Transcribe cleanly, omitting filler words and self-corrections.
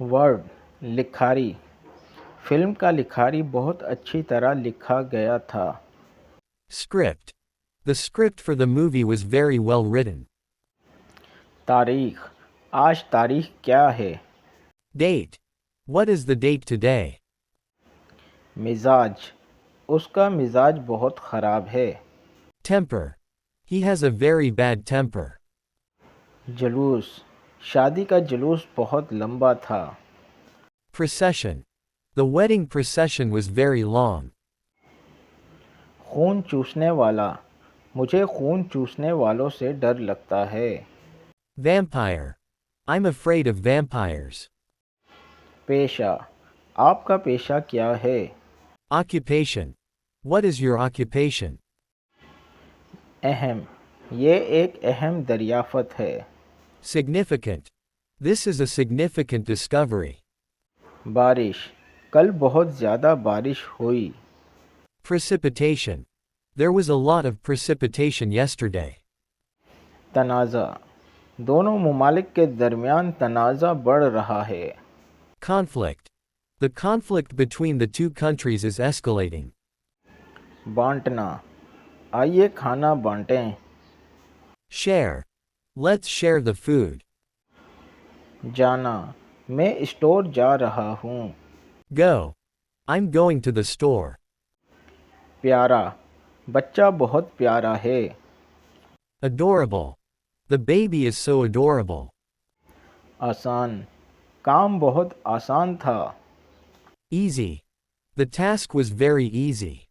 Word Likhari. Film का लिखारी बहुत अच्छी तरह लिखा गया था। Script. The script for the movie was very well written. तारीख, आज तारीख क्या है? Date. What is the date today? मिजाज, उसका मिजाज बहुत ख़राब है। Temper. He has a very bad temper. जुलूस, शादी का जुलूस बहुत लंबा था। Procession. The wedding procession was very long. खून चूसने वाला, मुझे खून चूसने वालों से डर लगता है। Vampire. I'm afraid of vampires. पेशा, आपका पेशा क्या है? Occupation. What is your occupation? अहम, ये एक अहम दरियाफ़त है। Significant. This is a significant discovery. बारिश, कल बहुत ज़्यादा बारिश हुई। Precipitation. There was a lot of precipitation yesterday. तनाज़ा, दोनों ममालिक के दरमियान तनाज़ा बढ़ रहा है। Conflict. The conflict between the two countries is escalating. बांटना, आइए खाना बांटें। Share. Let's share the food. जाना, मैं स्टोर जा रहा हूँ। Go. I'm going to the store. प्यारा, बच्चा बहुत प्यारा है। Adorable. The baby is so adorable. आसान, काम बहुत आसान था। Easy. The task was very easy.